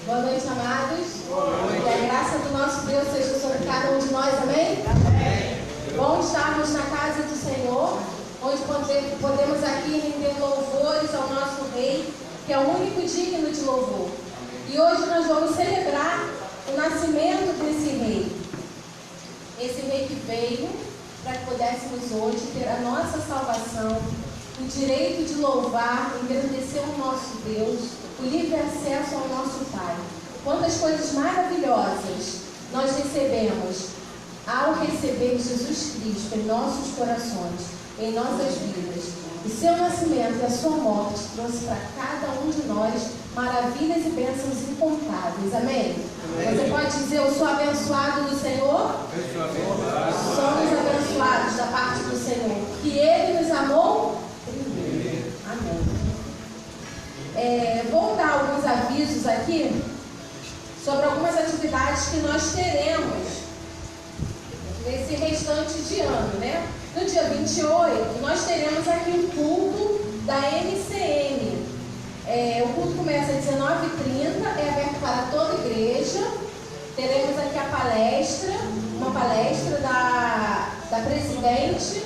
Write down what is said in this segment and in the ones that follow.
Boa noite, amados. Que a graça do nosso Deus seja sobre cada um de nós, amém? Bom estarmos na casa do Senhor, onde podemos aqui render louvores ao nosso Rei, que é o único digno de louvor. E hoje nós vamos celebrar o nascimento desse Rei. Esse Rei que veio para que pudéssemos hoje ter a nossa salvação, o direito de louvar, engrandecer o nosso Deus, o livre acesso ao nosso Pai. Quantas coisas maravilhosas nós recebemos ao receber Jesus Cristo em nossos corações, em nossas vidas. O seu nascimento e a sua morte trouxe para cada um de nós maravilhas e bênçãos incontáveis. Amém? Amém. Você pode dizer: eu sou abençoado do Senhor? Eu sou abençoado. Somos abençoados da parte do Senhor, que Ele nos amou primeiro. Amém. Vou dar alguns avisos aqui sobre algumas atividades que nós teremos nesse restante de ano, né? No dia 28, nós teremos aqui um culto da MCM. O culto começa às 19h30, é aberto para toda a igreja. Teremos aqui a palestra, uma palestra da presidente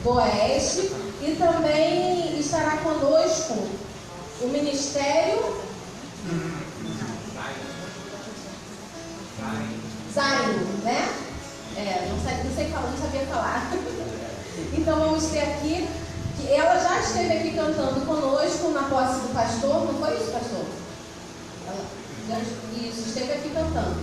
do Oeste, e também estará conosco o Ministério Zayn, né? Não sabia falar. Então vamos ter aqui, que ela já esteve aqui cantando conosco na posse do pastor, não foi isso, pastor? Isso, esteve aqui cantando.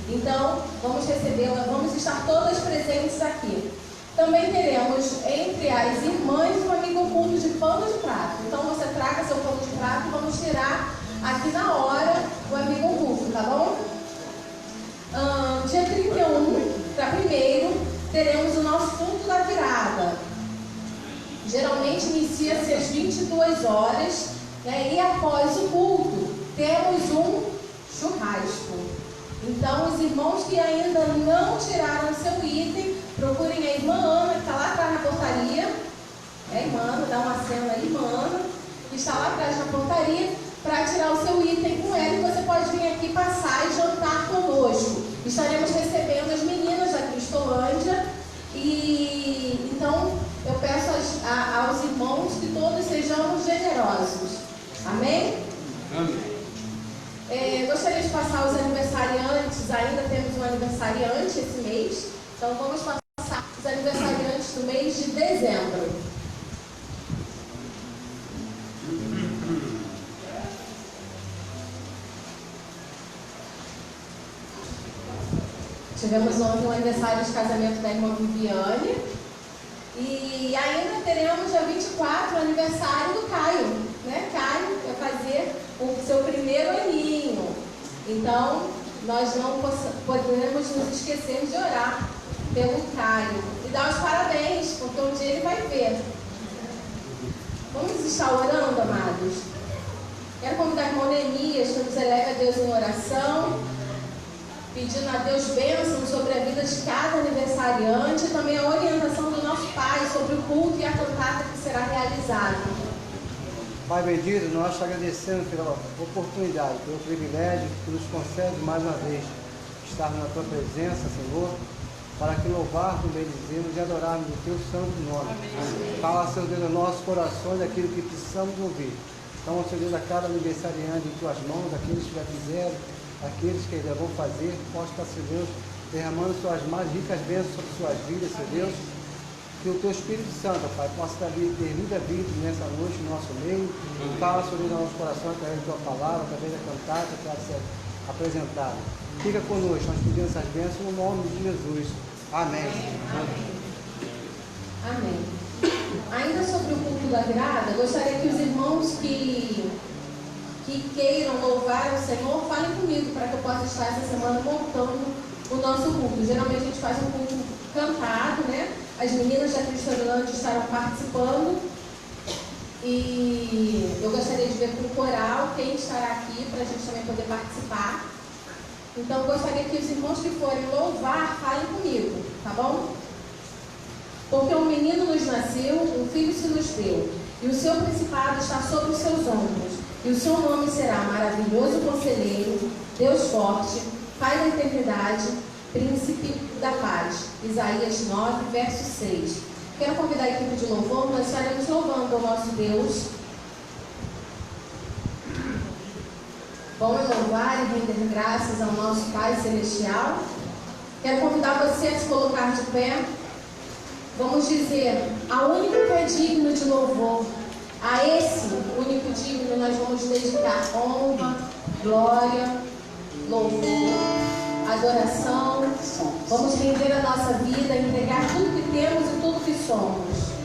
Então vamos recebê-la, vamos estar todas presentes aqui. Também teremos entre as irmãs um amigo oculto de pano de prato. Então você traga seu pano de prato e vamos tirar aqui na hora o amigo oculto, tá bom? Dia 31, para primeiro, teremos o nosso culto da virada. Geralmente inicia-se às 22 horas, né? E após o culto temos um churrasco. Então os irmãos que ainda não tiraram seu item, procurem a irmã Ana, que está lá atrás na portaria. Irmã Ana, dá uma cena aí, irmã Ana, que está lá atrás na portaria, para tirar o seu item com ela. E você pode vir aqui passar e jantar conosco. Estaremos recebendo as meninas da Cristolândia. E então eu peço aos irmãos que todos sejamos generosos. Amém? Amém. Gostaria de passar os aniversariantes. Ainda temos um aniversariante esse mês. Então vamos passar os aniversariantes do mês de dezembro. Tivemos ontem o aniversário de casamento da irmã Viviane. E ainda teremos dia 24 o aniversário do Caio, né? Caio vai fazer o seu primeiro aninho. Então nós não podemos nos esquecer de orar pelo Caio e dar os parabéns, porque um dia ele vai ver. Vamos estar orando, amados? Quero convidar a irmã Neemias que nos eleve a Deus em oração, pedindo a Deus bênção sobre a vida de cada aniversariante e também a orientação do nosso Pai sobre o culto e a cantata que será realizada. Pai bendito, nós te agradecemos pela oportunidade, pelo privilégio que nos concede mais uma vez estarmos na tua presença, Senhor, para que louvarmos, bendizemos e adorarmos o teu santo nome. Amém. Fala, Senhor Deus, aos nossos corações aquilo que precisamos ouvir. Então, Senhor Deus, a cada aniversariante em tuas mãos, aqueles que já fizeram, aqueles que ainda vão fazer, possa estar, Senhor Deus, derramando suas mais ricas bênçãos sobre suas vidas, Senhor Deus. Que o teu Espírito Santo, Pai, possa ter vida nessa noite, no nosso meio. Fala, Senhor Deus, no nosso coração, através da tua palavra, através da cantata que vai ser apresentada. Fica conosco, nós pedimos essas bênçãos no nome de Jesus. Amém. Amém. Amém. Ainda sobre o culto da virada, gostaria que os irmãos que queiram louvar o Senhor, falem comigo para que eu possa estar essa semana montando o nosso culto. Geralmente a gente faz um culto cantado, né? As meninas da Cristolândia estarão participando. E eu gostaria de ver com o coral quem estará aqui para a gente também poder participar. Então eu gostaria que os irmãos que forem louvar, falem comigo, tá bom? Porque um menino nos nasceu, um filho se nos deu, e o seu principado está sobre os seus ombros. E o seu nome será Maravilhoso Conselheiro, Deus Forte, Pai da Eternidade, Príncipe da Paz. Isaías 9, verso 6. Quero convidar a equipe de louvor, nós estaremos louvando ao nosso Deus. Bom é louvar e render graças ao nosso Pai Celestial. Quero convidar você a se colocar de pé. Vamos dizer, ao único que é digno de louvor, a esse único digno nós vamos dedicar honra, glória, louvor, adoração. Vamos render a nossa vida, entregar tudo que temos e tudo que somos.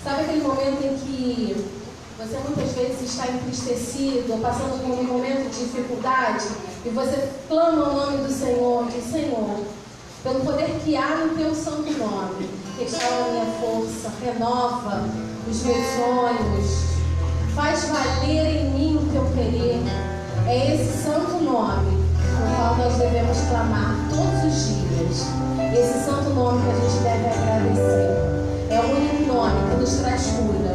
Sabe aquele momento em que você muitas vezes está entristecido ou passando por um momento de dificuldade e você clama o nome do Senhor, diz: Senhor, pelo poder que há no teu santo nome, restaura a minha força, renova os meus sonhos, faz valer em mim o teu querer. É esse santo nome no qual nós devemos clamar todos os dias. Esse santo nome que a gente deve agradecer. É o único nome que nos traz cura.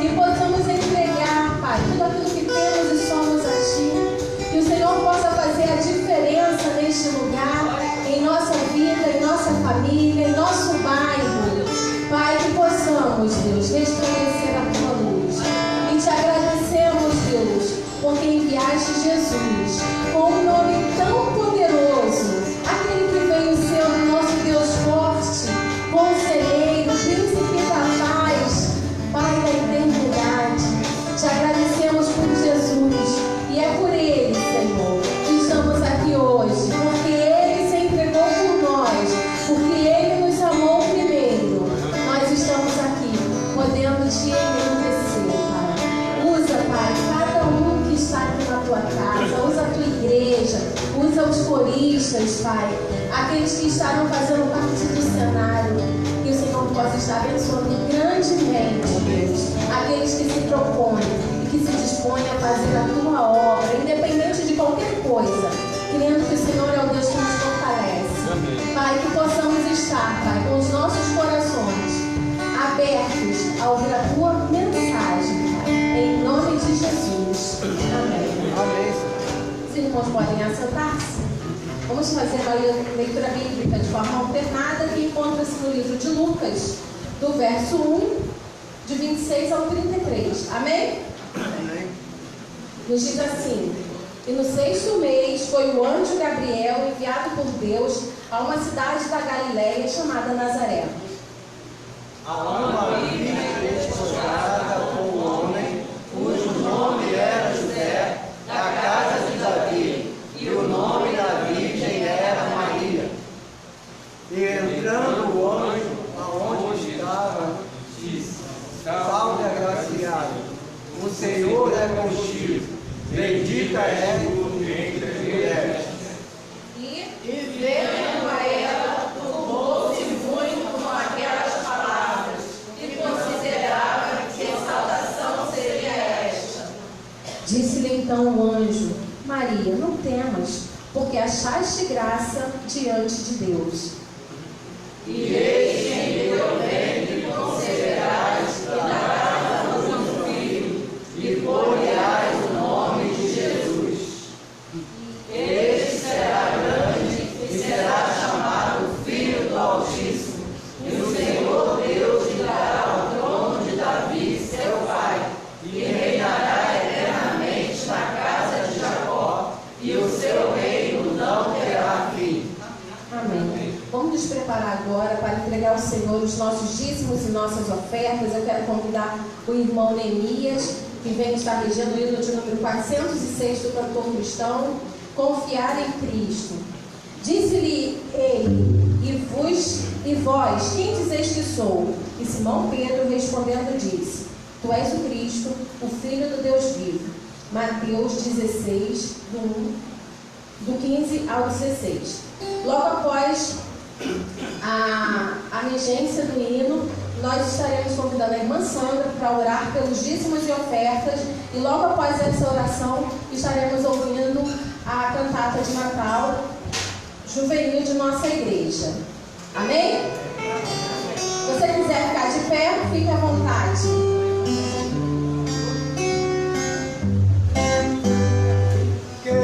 Que possamos entregar, Pai, tudo aquilo que temos e somos a Ti. Que o Senhor possa fazer a diferença neste lugar, em nossa vida, em nossa família, em nosso bairro. Pai, que possamos, Deus, resplandecer a Tua luz. E Te agradecemos, Deus, porque enviaste Jesus com um nome tão poderoso, aquele que veio ser o nosso Deus forte, conselheiro, príncipe da paz, Pai da eternidade. Te agradecemos por Jesus e é por Ele, Senhor, que estamos aqui hoje, porque Ele se entregou por nós, porque Ele nos amou primeiro. Nós estamos aqui, podendo Te engrandecer, Pai. Usa, Pai, cada um que está aqui na Tua casa, usa a Tua igreja, usa os coristas, Pai, aqueles que estarão fazendo parte do cenário, que o Senhor possa estar abençoando grandemente, Deus, aqueles que se propõem e que se dispõem a fazer a Tua obra, independente de qualquer coisa, crendo que o Senhor é o Deus que nos fortalece. Amém. Pai, que possamos estar, Pai, com os nossos corações abertos a ouvir a Tua mensagem, Pai, em nome de Jesus. Amém. Amém. Os irmãos podem assentar-se. Vamos fazer uma leitura bíblica de forma alternada que encontra-se no livro de Lucas, do verso 1, de 26 ao 33. Amém? Amém. Nos diz assim: e no 6º mês foi o anjo Gabriel enviado por Deus a uma cidade da Galileia chamada Nazaré. A uma virgem desposada com um homem, cujo nome era José, da casa de Davi, e o nome da virgem era Maria. E entrando o anjo aonde estava, disse: salve agraciado, o Senhor é contigo, bendita és tu entre as mulheres. E vendo a ela, turbou-se muito com aquelas palavras, e considerava que saudação seria esta. Disse-lhe então o anjo: Maria, não temas, porque achaste graça diante de Deus. E eis que em teu ventre conceberás e darás à luz um filho, e pôr-lhe-ás o nome de Jesus. Este será grande e será chamado Filho do Altíssimo, e o Senhor Deus lhe dará o trono de Davi, seu pai, e reinará eternamente na casa de Jacó, e o seu reino não terá fim. Amém. Vamos nos preparar agora para entregar ao Senhor os nossos dízimos e nossas ofertas. Eu quero convidar o irmão Neemias, que vem estar regendo o hino de número 406 do cantor cristão, Confiar em Cristo. Disse-lhe ele: e vós, quem dizeis que sou? E Simão Pedro respondendo disse: Tu és o Cristo, o Filho do Deus vivo. Mateus 16, do 15 ao 16. Logo após a regência do hino, nós estaremos convidando a irmã Sandra para orar pelos dízimos e ofertas, e logo após essa oração estaremos ouvindo a cantata de Natal juvenil de nossa igreja. Amém? Se você quiser ficar de pé, fique à vontade. Teu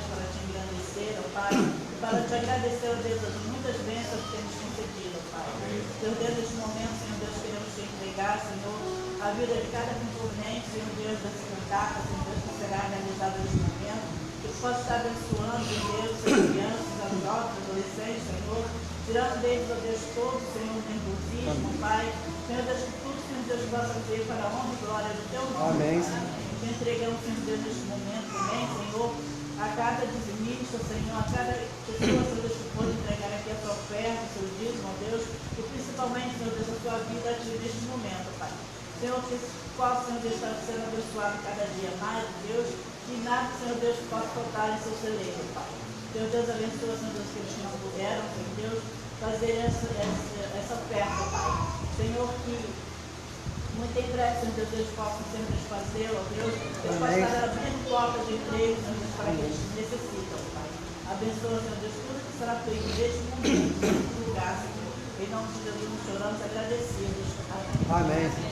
Deus, para te engrandecer, ó Pai, e para te agradecer, ó Deus, as muitas bênçãos que temos concedido, ó Pai. Deus, neste momento, Senhor Deus, queremos te entregar, Senhor, a vida de cada componente, Senhor Deus, dessa cantata, Senhor Deus, que será realizada neste momento. Que possa estar abençoando, Senhor Deus, as crianças, as jovens, adolescentes, Senhor, tirando deles, ó Deus, todo, Senhor, o nervosismo, Pai. Senhor Deus, que tudo, Senhor Deus, possa ser para a honra e glória do Teu nome. Amém. Te entregamos, Senhor Deus, neste momento também, Senhor, a cada dizimista, Senhor, a cada pessoa, Senhor Deus, que pode entregar aqui a tua oferta, o seu dízimo, ó Deus, e principalmente, Senhor Deus, a tua vida aqui neste momento, Pai. Senhor, que possa, Senhor Deus, estar sendo abençoado cada dia mais, Deus, e nada, Senhor Deus, possa faltar em seu celeiro, Pai. Senhor Deus, abençoa, Senhor Deus, que eles não puderam, Senhor Deus, fazer essa oferta, Pai. Senhor, que muito em breve, Senhor Deus, possam sempre fazer, ó Deus, eles possam estar abrindo portas de emprego, Senhor Deus, para que eles necessitam, Pai. Abençoa, Senhor Deus, tudo que será feito neste momento, neste lugar, Senhor. Em nome de Jesus, choramos agradecidos. Amém. Amém.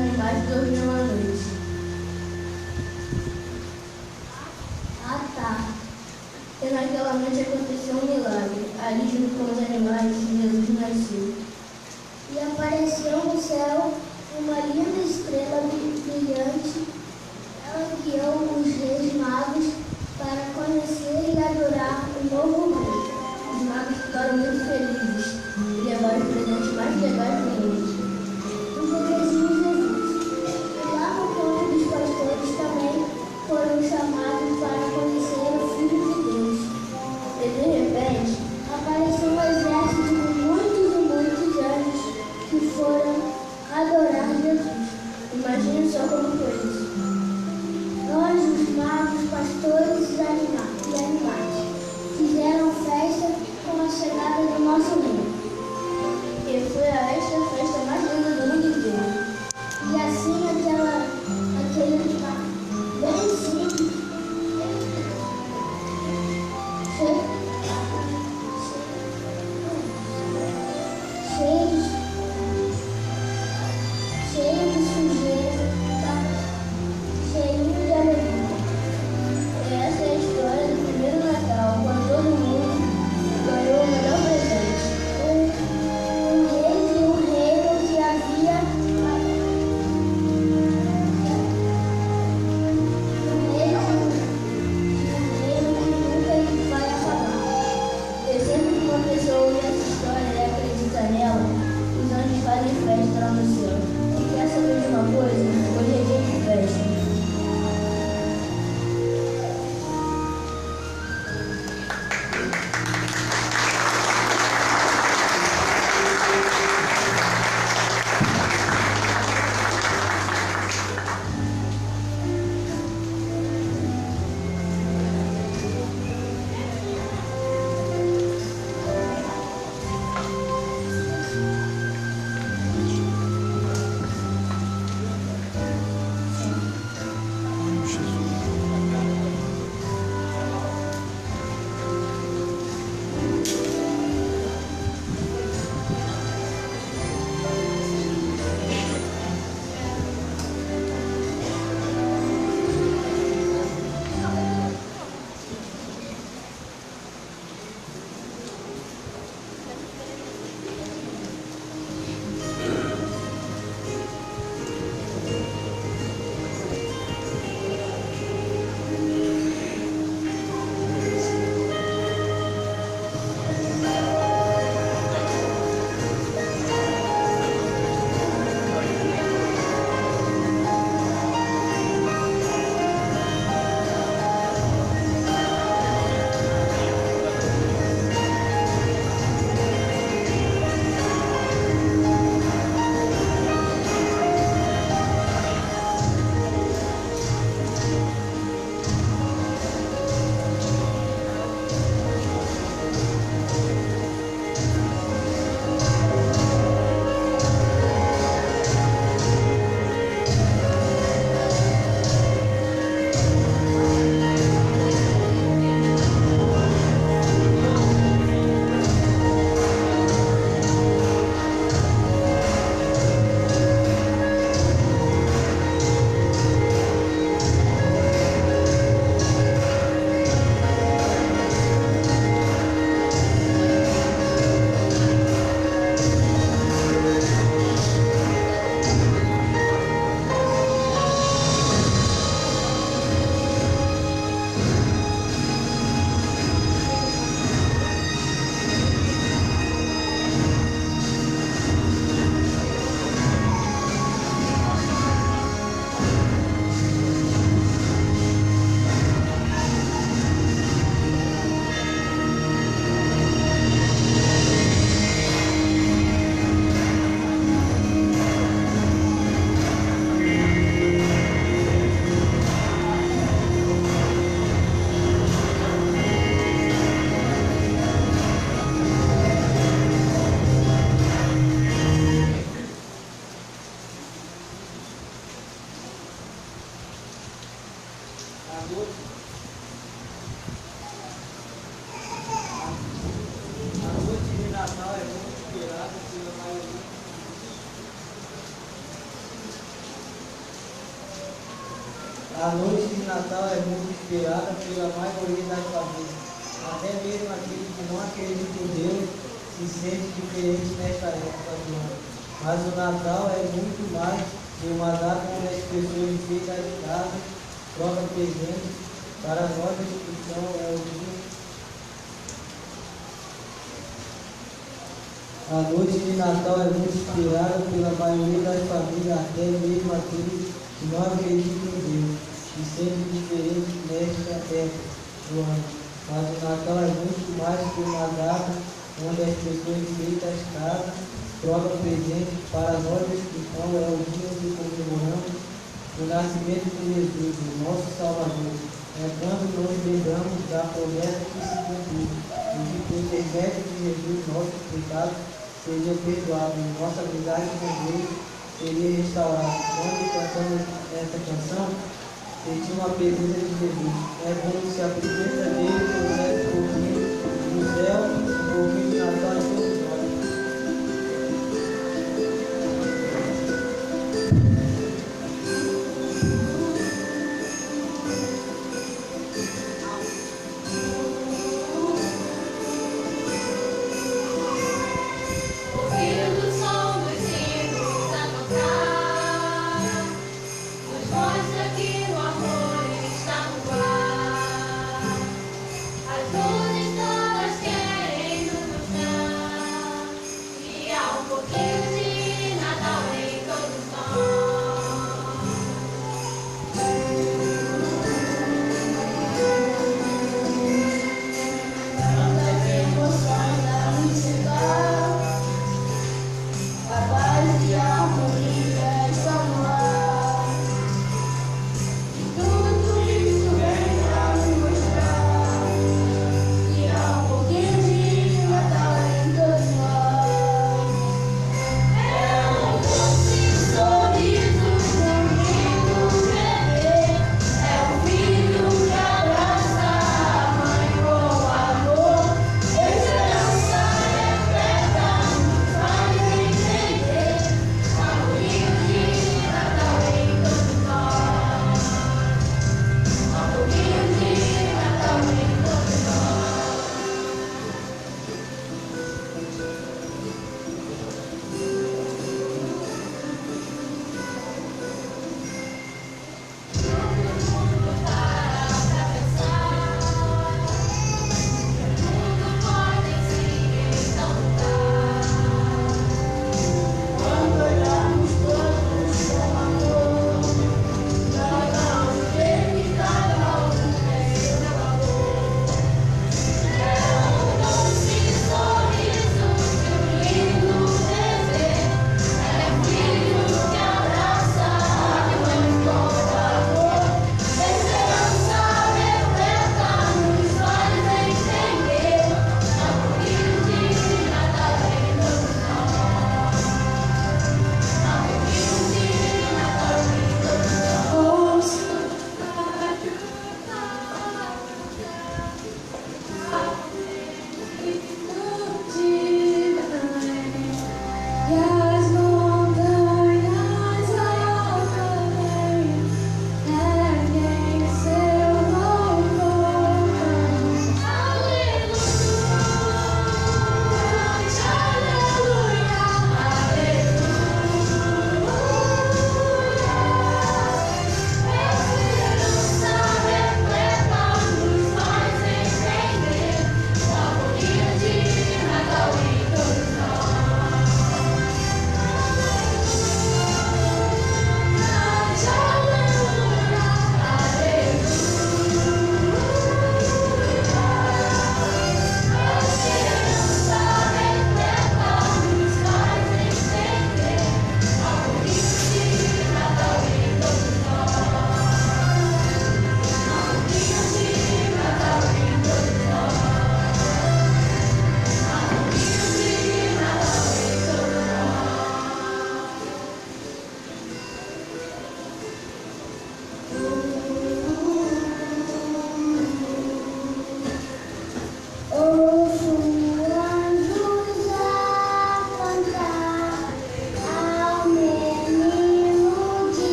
animais dormiam à noite. Ah, tá. E naquela noite aconteceu um milagre. Ali, junto com os animais, Jesus nasceu. E apareceu no céu uma linda estrela brilhante. Ela guiou os reis magos para conhecer e adorar o novo rei. Os magos ficaram muito felizes e levaram os presentes mais legais do mundo. Os bebezinhos Jesus. E lá no campo dos pastores também foram chamados para conhecer o Filho de Deus. E de repente apareceu um exército de muitos e muitos anjos que foram adorar Jesus. Imagine só como foi isso. Anjos, magos, pastores e animais fizeram festa com a chegada do nosso rei. E foi esta festa mais linda do mundo inteiro. E assim aquele bem simples, cheio de sujeira, cheinho de alegria. Essa é a história do primeiro Natal, quando todo mundo ganhou o melhor presente. Um rei de um reino que havia. Um rei de um reino que nunca vai acabar. E sempre que uma pessoa ouve essa história e acredita nela, os anjos fazem festa lá no céu. E quer saber de uma coisa? Hoje é dia de festa. A noite de Natal é muito esperada pela maioria das famílias. Até mesmo aqueles que não acreditam em Deus se sentem diferentes nesta época do ano. Mas o Natal é muito mais de uma data onde as pessoas ficam em casa, trocam presentes. Para nós, a instituição é o dia. A noite de Natal é muito esperada pela maioria das famílias, até mesmo aqueles que não acreditam em Deus, e sempre diferente nesta época do ano. Mas o Natal é muito mais que uma data onde as pessoas enfeitam as casas, trocam presentes. Para nós, a instituição é o dia que comemoramos o nascimento de Jesus, o nosso Salvador. É quando nos lembramos da promessa que se cumpriu, e que por intermédio de Jesus, nossos pecados seriam perdoados e nossa amizade com Deus seria restaurada. Quando cantamos esta canção, sentimos a presença de Jesus. É como se a presença dele trouxesse um pouquinho do céu, um pouquinho de Natal em todos nós. Ouvindo o som dos sinos a tocar, nos mostra que o amor está no ar. As luzes todas querem nos mostrar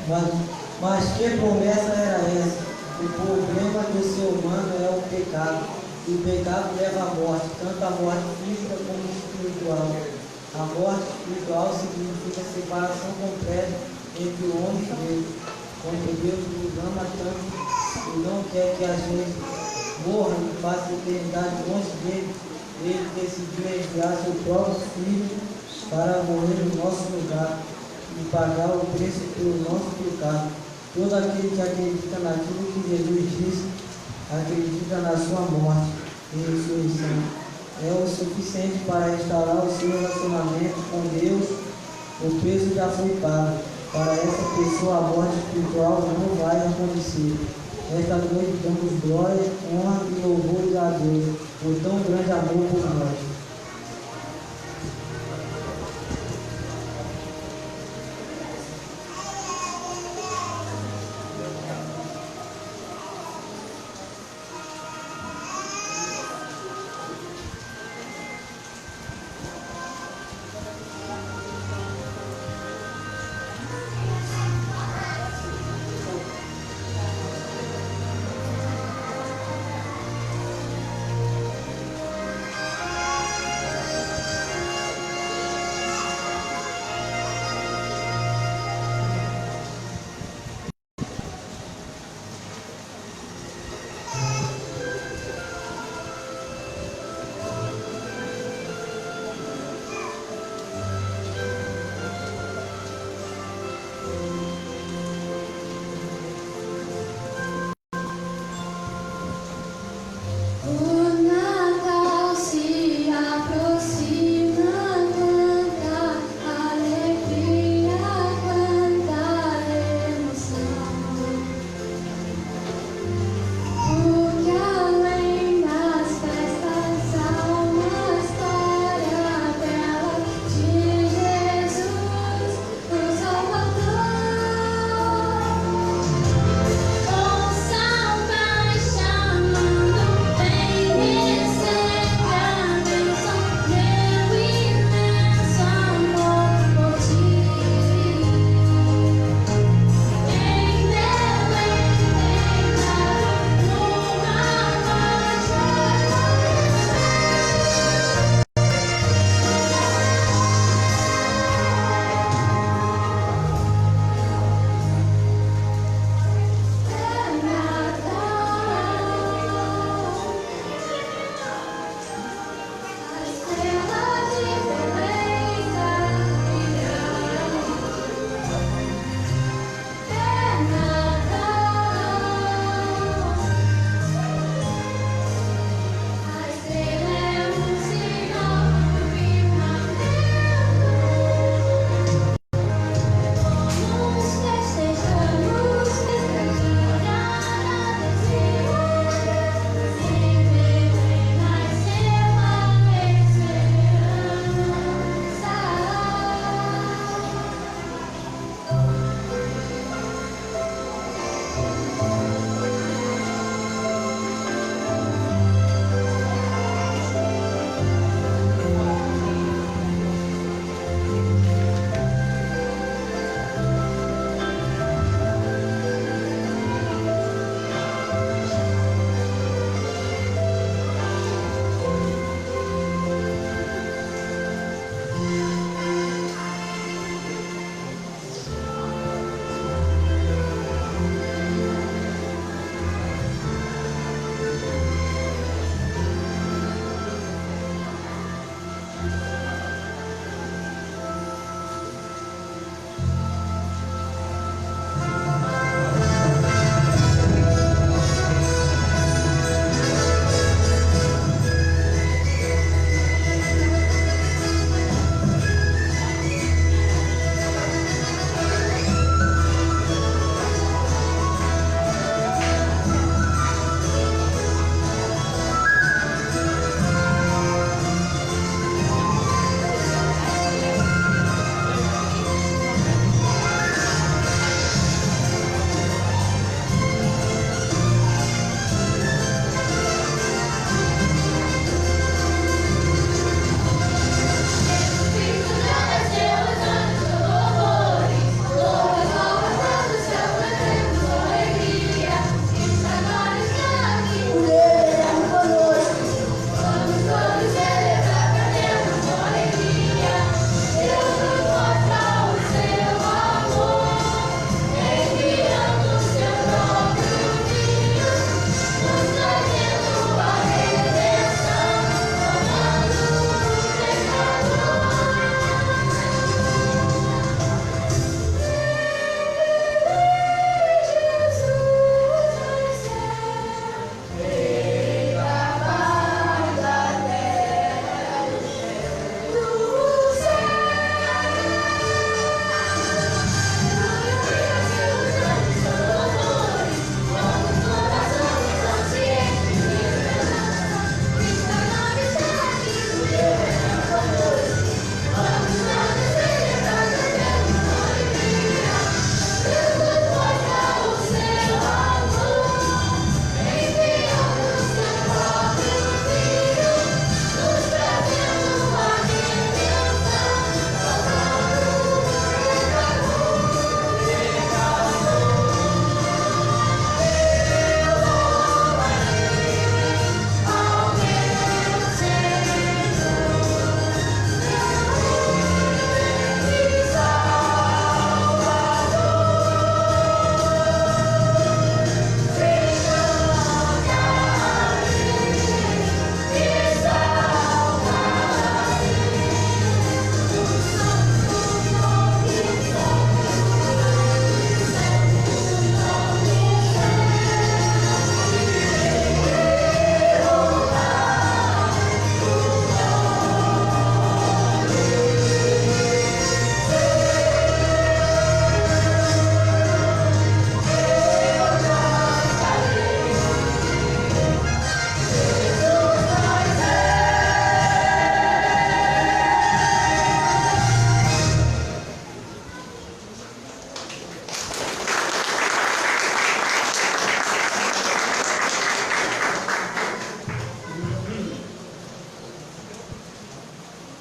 Mas que promessa era essa? O problema do ser humano é o pecado. E o pecado leva à morte, tanto a morte física como espiritual. A morte espiritual significa separação completa entre o homem e Deus. Quando Deus nos ama tanto e não quer que a gente morra e passe a eternidade longe dele, ele decidiu enviar seu próprio Filho para morrer no nosso lugar e pagar o preço pelo nosso pecado. Todo aquele que acredita naquilo que Jesus disse, acredita na sua morte e ressurreição. É o suficiente para restaurar o seu relacionamento com Deus. O preço já foi pago. Para essa pessoa, a morte espiritual não vai acontecer. Esta noite damos glória, honra e louvores a Deus por tão grande amor por nós. O Natal se aproxima, quanta alegria, quanta emoção. Porque além das festas há uma história bela de Jesus, o Salvador. Com São Pai chamando, vem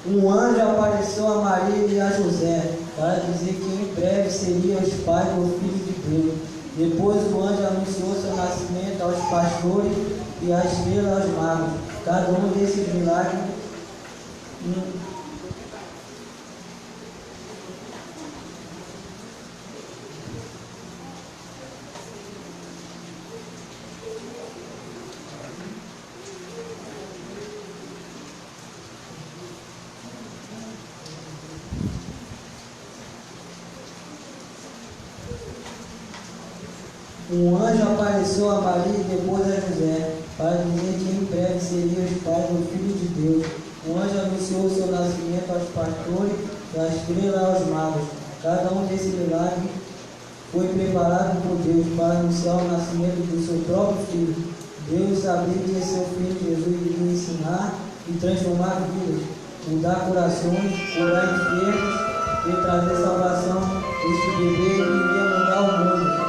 Um anjo apareceu a Maria e a José para dizer que em breve seriam os pais do Filho de Deus. Depois o anjo anunciou seu nascimento aos pastores e a estrela aos magos. Cada um desses milagres Um anjo apareceu a Maria e depois a José, para dizer que em breve seriam os pais do Filho de Deus. O anjo anunciou seu nascimento aos pastores e a estrela aos magos. Cada um desses milagres foi preparado por Deus para anunciar o nascimento do seu próprio Filho. Deus sabia que seu Filho Jesus iria ensinar e transformar vidas, mudar corações, curar enfermos e trazer salvação. Este bebê iria mudar o mundo.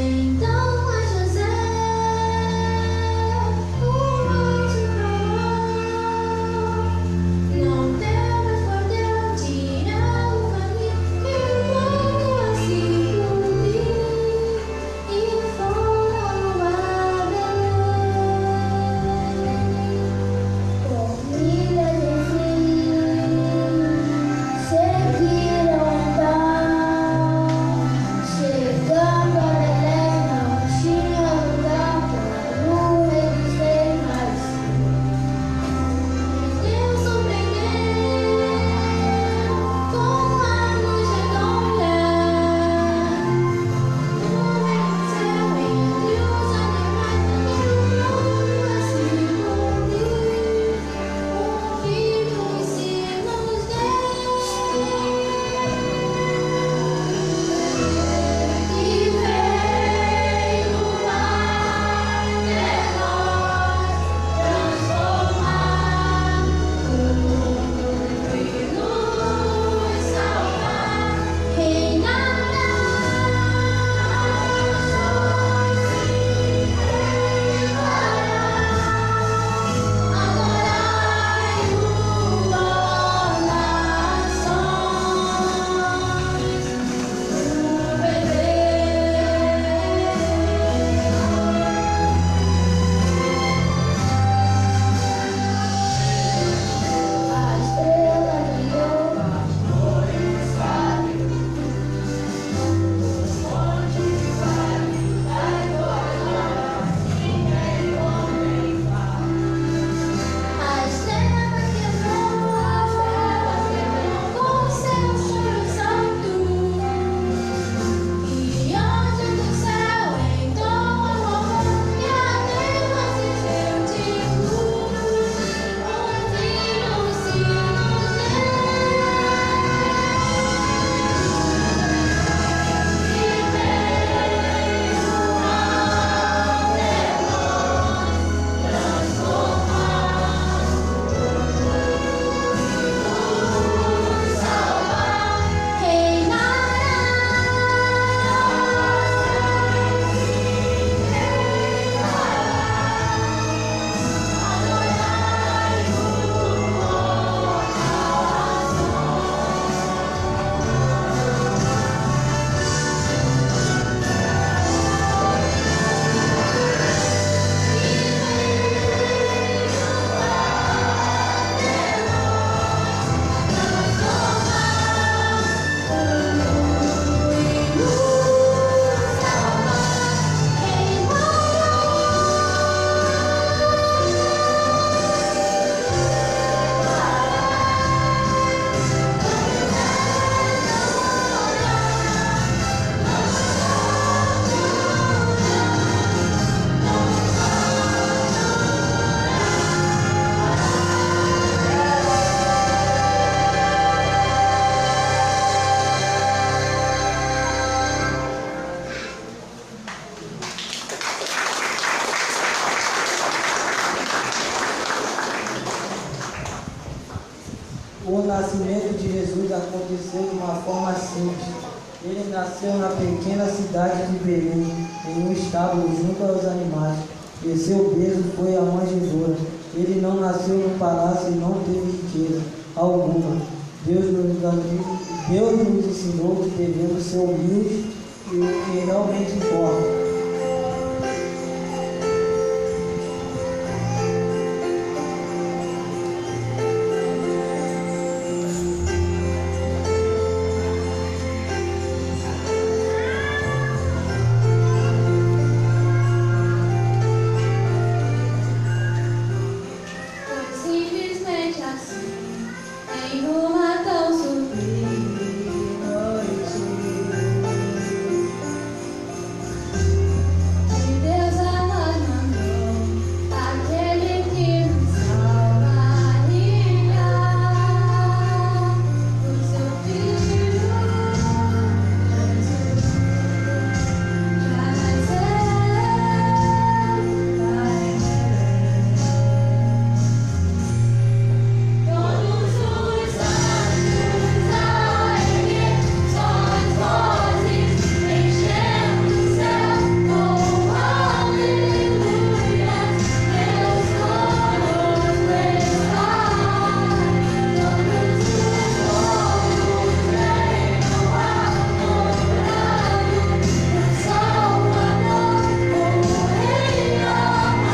Então a José, o anjo falou. Jesus aconteceu de uma forma simples. Ele nasceu na pequena cidade de Belém, em um estábulo junto aos animais, e seu berço foi a manjedoura. Ele não nasceu no palácio e não teve riqueza alguma. Deus nos ensinou que devemos ser humildes e o que realmente importa. Simplesmente assim, em uma tão sublime noite, que Deus a nós mandou aquele que nos salvaria, o seu Filho Jesus. Já nasceu lá em Belém. Todos os anjos a erguer suas vozes, enchendo o céu com aleluia. Deus conosco está. Todos os povos venham adorá-lo, o Salvador, o Rei amado,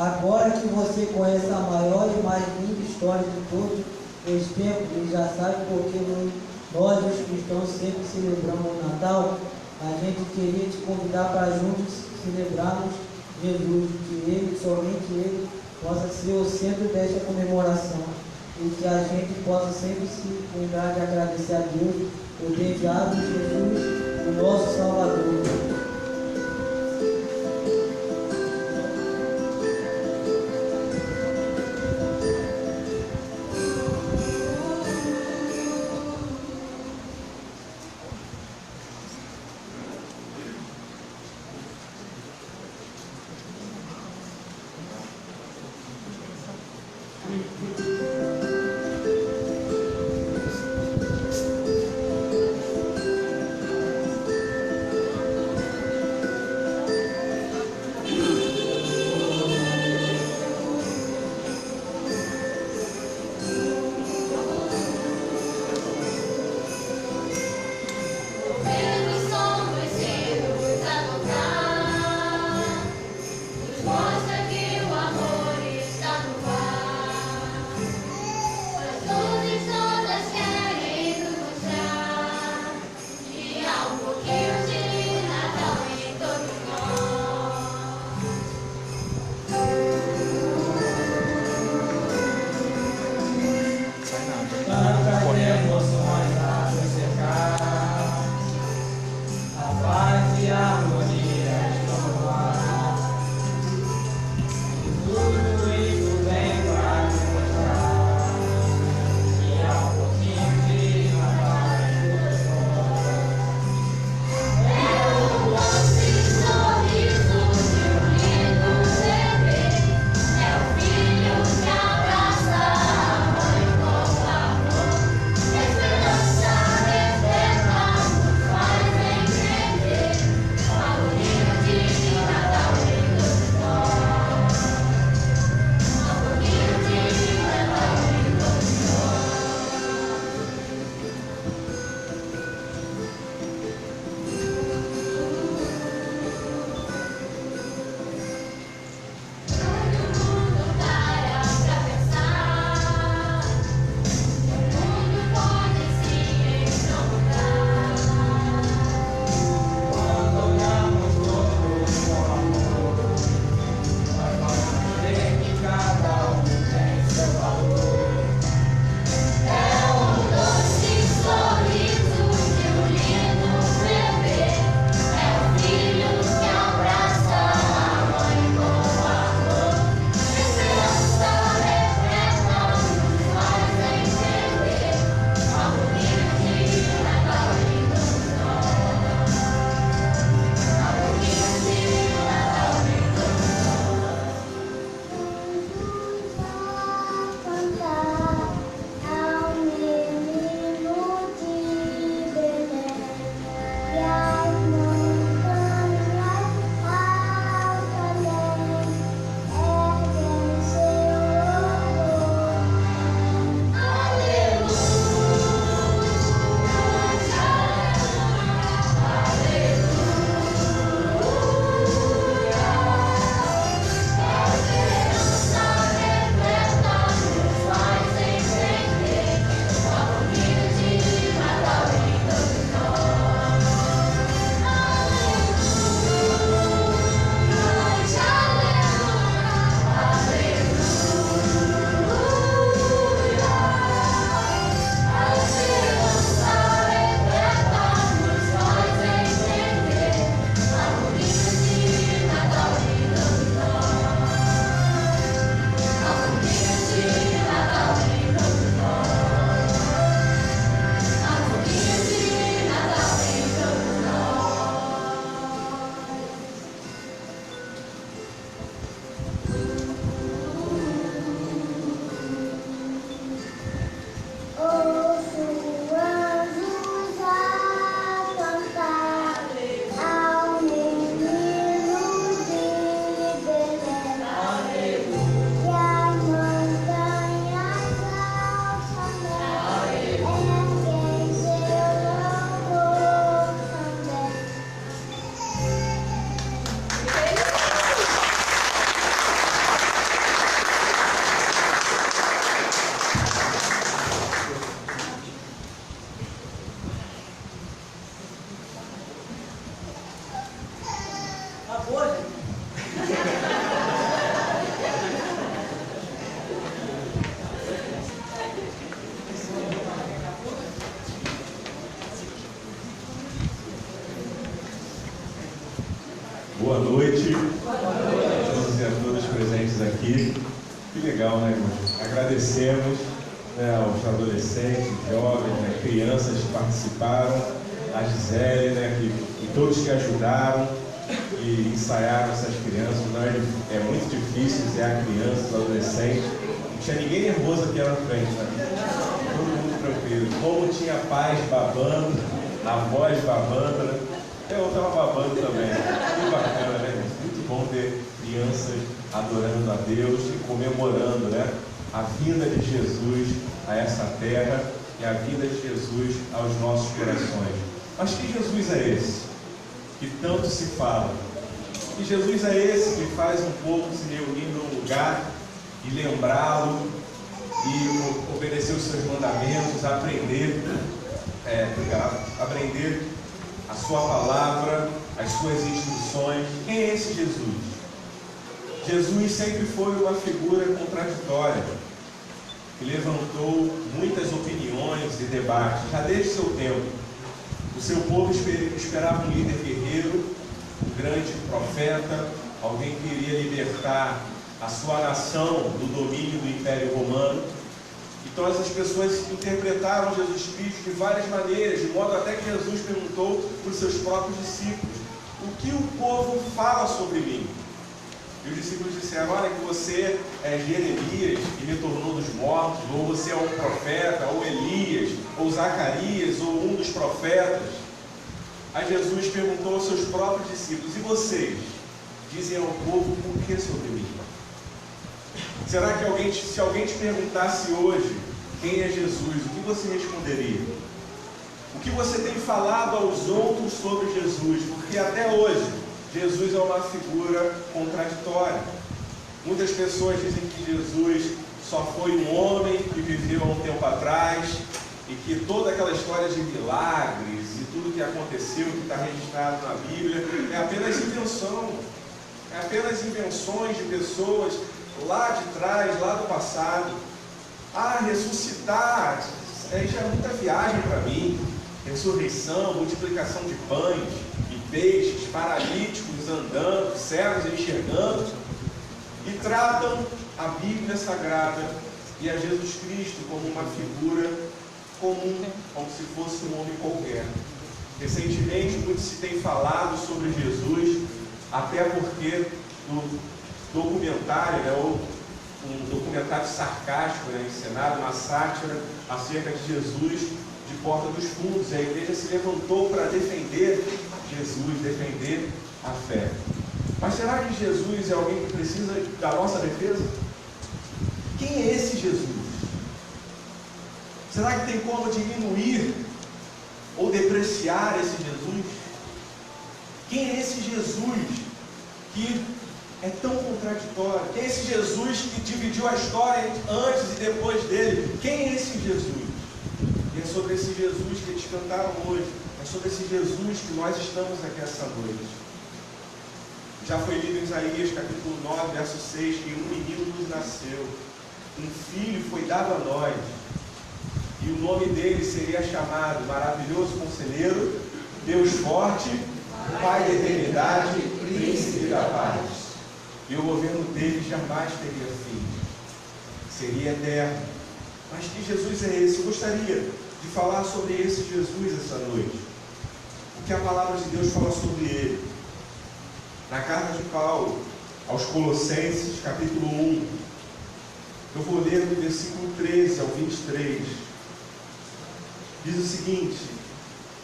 Agora que você conhece a maior e mais linda história de todos os tempos e já sabe por que Nós, os cristãos, sempre celebramos o Natal. A gente queria te convidar para juntos celebrarmos Jesus, que Ele, somente Ele, possa ser o centro desta comemoração e que a gente possa sempre se lembrar de agradecer a Deus por ter enviado Jesus, o nosso Salvador. Boa noite. A todos e a todas presentes aqui. Que legal, né, irmãos? Agradecemos, né, aos adolescentes, jovens, né, crianças que participaram, a Gisele, né, e todos que ajudaram e ensaiaram essas crianças. É muito difícil ser a criança, o adolescente. Não tinha ninguém nervoso aqui na frente, né? Todo mundo tranquilo. Como tinha pais babando, avós babando, né? Eu estava babando também. Que bacana, né? Muito bom ter crianças adorando a Deus e comemorando, né, a vinda de Jesus a essa terra e a vinda de Jesus aos nossos corações. Mas que Jesus é esse que tanto se fala? Que Jesus é esse que faz um povo se reunir num lugar e lembrá-lo e obedecer os seus mandamentos, aprender a sua palavra, as suas instruções? Quem é esse Jesus? Jesus sempre foi uma figura contraditória, que levantou muitas opiniões e debates, já desde seu tempo. O seu povo esperava um líder guerreiro, um grande profeta, alguém que iria libertar a sua nação do domínio do Império Romano. Então essas pessoas interpretaram Jesus Cristo de várias maneiras, de modo até que Jesus perguntou para os seus próprios discípulos: o que o povo fala sobre mim? E os discípulos disseram: olha, que você é Jeremias, que retornou dos mortos, ou você é um profeta, ou Elias, ou Zacarias, ou um dos profetas. Aí Jesus perguntou aos seus próprios discípulos: e vocês dizem ao povo por que sobre mim? Será que se alguém te perguntasse hoje quem é Jesus, o que você responderia? O que você tem falado aos outros sobre Jesus? Porque até hoje Jesus é uma figura contraditória. Muitas pessoas dizem que Jesus só foi um homem que viveu há um tempo atrás e que toda aquela história de milagres e tudo que aconteceu, que está registrado na Bíblia, é apenas invenção. É apenas invenções de pessoas lá de trás, lá do passado. Ressuscitar, isso é muita viagem para mim. Ressurreição, multiplicação de pães e peixes, paralíticos andando, cegos enxergando, e tratam a Bíblia Sagrada e a Jesus Cristo como uma figura comum, como se fosse um homem qualquer. Recentemente, muito se tem falado sobre Jesus, até porque no documentário, ou um documentário sarcástico, encenado, uma sátira acerca de Jesus, de Porta dos Fundos. A igreja se levantou para defender Jesus, defender a fé. Mas será que Jesus é alguém que precisa da nossa defesa? Quem é esse Jesus? Será que tem como diminuir ou depreciar esse Jesus? Quem é esse Jesus que é tão contraditório? Quem é esse Jesus que dividiu a história antes e depois dele? Quem é esse Jesus? E é sobre esse Jesus que eles cantaram hoje. É sobre esse Jesus que nós estamos aqui essa noite. Já foi lido em Isaías capítulo 9, verso 6, que um menino nos nasceu, um filho foi dado a nós, e o nome dele seria chamado Maravilhoso Conselheiro, Deus Forte, Pai da Eternidade, Príncipe da Paz. E o governo dele jamais teria fim, seria eterno. Mas que Jesus é esse? Eu gostaria de falar sobre esse Jesus essa noite. O que a palavra de Deus fala sobre ele. Na carta de Paulo aos Colossenses, capítulo 1, eu vou ler do versículo 13 ao 23. Diz o seguinte: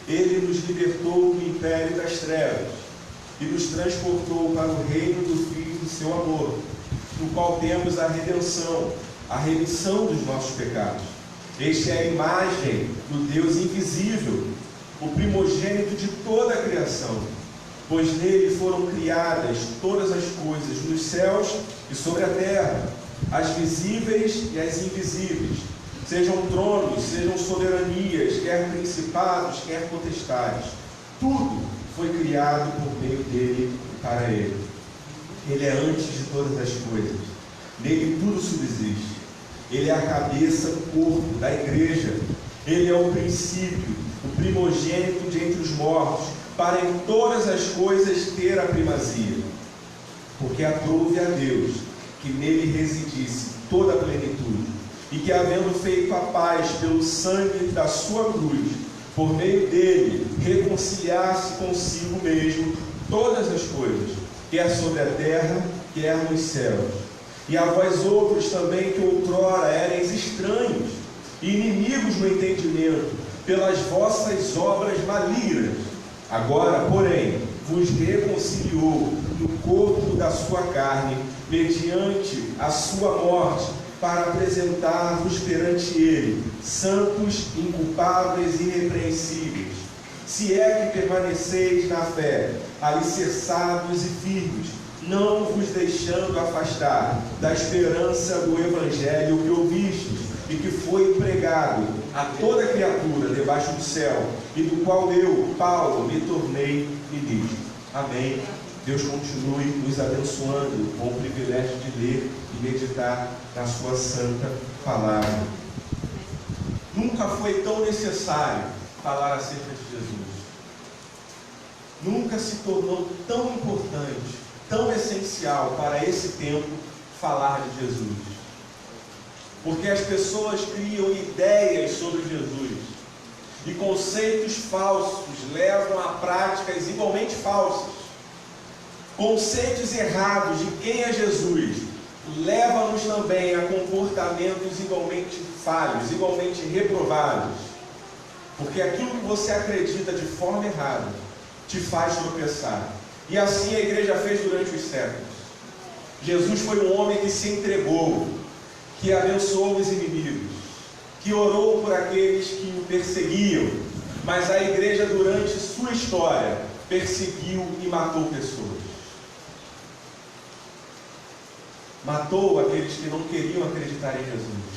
ele nos libertou do império das trevas e nos transportou para o reino do Filho do seu amor, no qual temos a redenção, a remissão dos nossos pecados. Este é a imagem do Deus invisível, o primogênito de toda a criação, pois nele foram criadas todas as coisas nos céus e sobre a terra, as visíveis e as invisíveis, sejam tronos, sejam soberanias, quer principados, quer potestades. Tudo foi criado por meio dele e para ele. Ele é antes de todas as coisas. Nele tudo subsiste. Ele é a cabeça do corpo, da igreja. Ele é o princípio, o primogênito de entre os mortos, para em todas as coisas ter a primazia. Porque aprove a Deus que nele residisse toda a plenitude, e que, havendo feito a paz pelo sangue da sua cruz, por meio dele reconciliasse consigo mesmo todas as coisas, quer sobre a terra, quer nos céus. E a vós outros também, que outrora erais estranhos e inimigos no entendimento, pelas vossas obras malignas, agora, porém, vos reconciliou no corpo da sua carne, mediante a sua morte, para apresentar-vos perante ele, santos, inculpáveis e irrepreensíveis. Se é que permaneceis na fé, alicerçados e firmes, não vos deixando afastar da esperança do Evangelho que ouvistes, e que foi pregado a toda criatura debaixo do céu, e do qual eu, Paulo, me tornei ministro. Amém. Deus continue nos abençoando com o privilégio de ler e meditar na sua santa palavra. Nunca foi tão necessário falar acerca de Jesus. Nunca se tornou tão importante, tão essencial para esse tempo falar de Jesus. Porque as pessoas criam ideias sobre Jesus, e conceitos falsos levam a práticas igualmente falsas. Conceitos errados de quem é Jesus levam-nos também a comportamentos igualmente falhos, igualmente reprovados. Porque aquilo que você acredita de forma errada te faz tropeçar. E assim a igreja fez durante os séculos. Jesus foi um homem que se entregou, que abençoou os inimigos, que orou por aqueles que o perseguiam, mas a igreja durante sua história perseguiu e matou pessoas. Matou aqueles que não queriam acreditar em Jesus.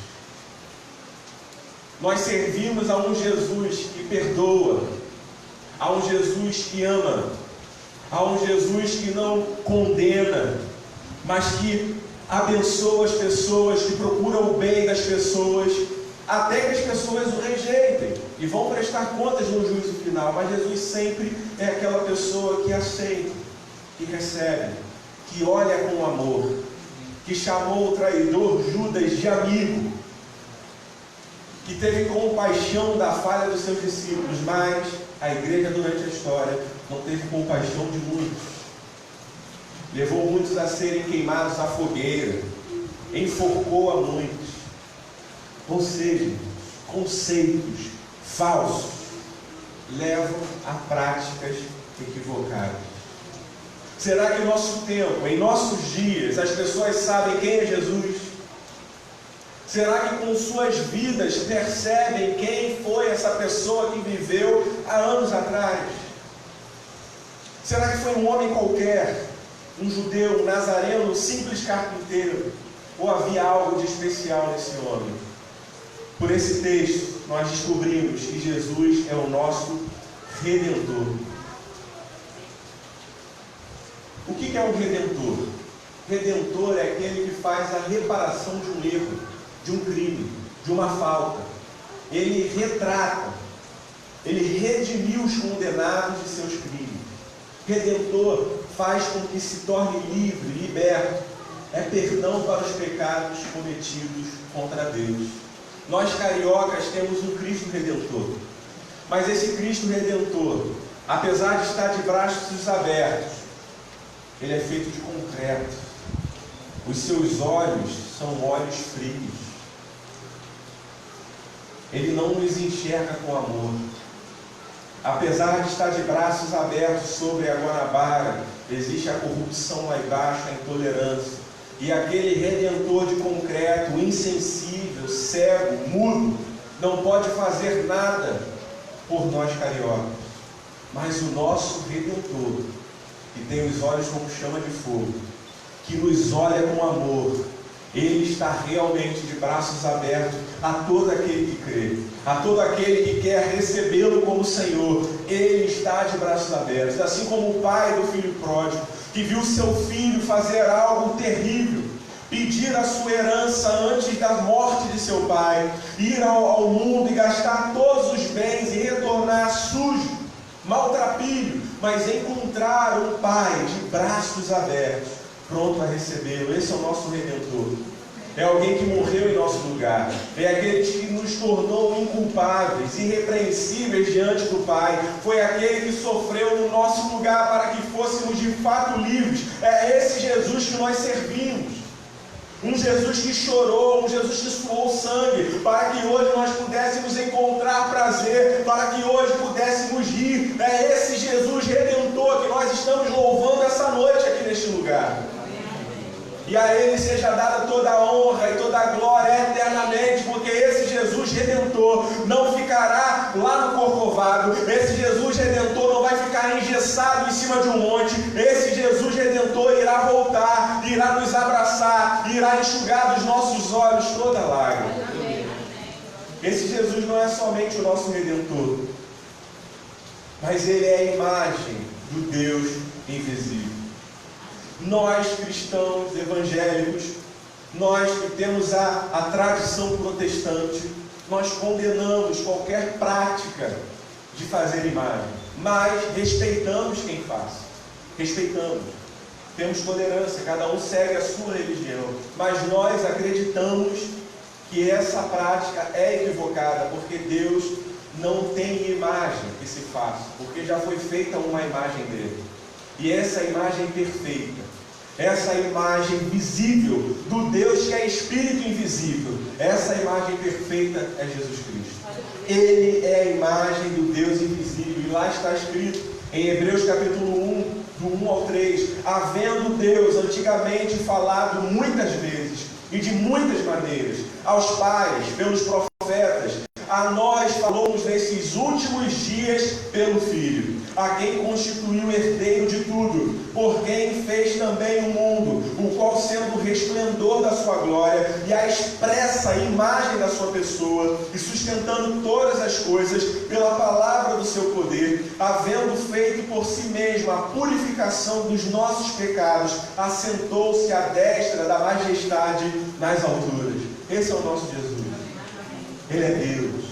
Nós servimos a um Jesus que perdoa, a um Jesus que ama, a um Jesus que não condena, mas que abençoa as pessoas, que procura o bem das pessoas, até que as pessoas o rejeitem e vão prestar contas no juízo final. Mas Jesus sempre é aquela pessoa que aceita, que recebe, que olha com amor, que chamou o traidor Judas de amigo, que teve compaixão da falha dos seus discípulos, mas a igreja durante a história não teve compaixão de muitos. Levou muitos a serem queimados à fogueira, enforcou a muitos. Ou seja, conceitos falsos levam a práticas equivocadas. Será que em nosso tempo, em nossos dias, as pessoas sabem quem é Jesus? Será que com suas vidas percebem quem foi essa pessoa que viveu há anos atrás? Será que foi um homem qualquer, um judeu, um nazareno, um simples carpinteiro? Ou havia algo de especial nesse homem? Por esse texto, nós descobrimos que Jesus é o nosso Redentor. O que é um Redentor? Redentor é aquele que faz a reparação de um erro, de um crime, de uma falta. Ele retrata, ele redimiu os condenados de seus crimes. Redentor faz com que se torne livre, liberto. É perdão para os pecados cometidos contra Deus. Nós cariocas temos um Cristo Redentor. Mas esse Cristo Redentor, apesar de estar de braços abertos, ele é feito de concreto. Os seus olhos são olhos frios. Ele não nos enxerga com amor. Apesar de estar de braços abertos sobre a Guanabara, existe a corrupção lá embaixo, a intolerância. E aquele Redentor de concreto, insensível, cego, mudo, não pode fazer nada por nós cariocas. Mas o nosso Redentor, que tem os olhos como chama de fogo, que nos olha com amor, ele está realmente de braços abertos a todo aquele que crê, a todo aquele que quer recebê-lo como Senhor. Ele está de braços abertos, assim como o pai do filho pródigo, que viu seu filho fazer algo terrível, pedir a sua herança antes da morte de seu pai, ir ao mundo e gastar todos os bens e retornar sujo, maltrapilho, mas encontrar um Pai de braços abertos, pronto a recebê-lo. Esse é o nosso Redentor. É alguém que morreu em nosso lugar. É aquele que nos tornou inculpáveis, irrepreensíveis diante do Pai. Foi aquele que sofreu no nosso lugar para que fôssemos de fato livres. É esse Jesus que nós servimos. Um Jesus que chorou, um Jesus que suou sangue, para que hoje nós pudéssemos encontrar prazer, para que hoje pudéssemos rir. É esse Jesus Redentor que nós estamos louvando essa noite aqui neste lugar. E a Ele seja dada toda a honra e toda a glória eternamente, porque esse Jesus Redentor não ficará lá no Corcovado, esse Jesus Redentor não vai ficar engessado em cima de um monte, esse Jesus Redentor irá voltar, irá nos abraçar, irá enxugar dos nossos olhos toda lágrima. Esse Jesus não é somente o nosso Redentor, mas Ele é a imagem do Deus invisível. Nós, cristãos evangélicos, nós que temos a tradição protestante, nós condenamos qualquer prática de fazer imagem, mas respeitamos quem faz. Respeitamos. Temos tolerância, cada um segue a sua religião, mas nós acreditamos que essa prática é equivocada, porque Deus não tem imagem que se faça, porque já foi feita uma imagem dele. E essa imagem perfeita, essa imagem visível do Deus que é Espírito invisível, essa imagem perfeita é Jesus Cristo. Ele é a imagem do Deus invisível. E lá está escrito, em Hebreus capítulo 1, do 1 ao 3, havendo Deus antigamente falado muitas vezes e de muitas maneiras aos pais, pelos profetas, a nós falamos nesses últimos dias pelo Filho, a quem constituiu herdeiro de tudo, por quem fez também o mundo, o qual sendo o resplendor da sua glória e a expressa imagem da sua pessoa, e sustentando todas as coisas pela palavra do seu poder, havendo feito por si mesmo a purificação dos nossos pecados, assentou-se à destra da majestade nas alturas. Esse é o nosso Jesus. Ele é Deus.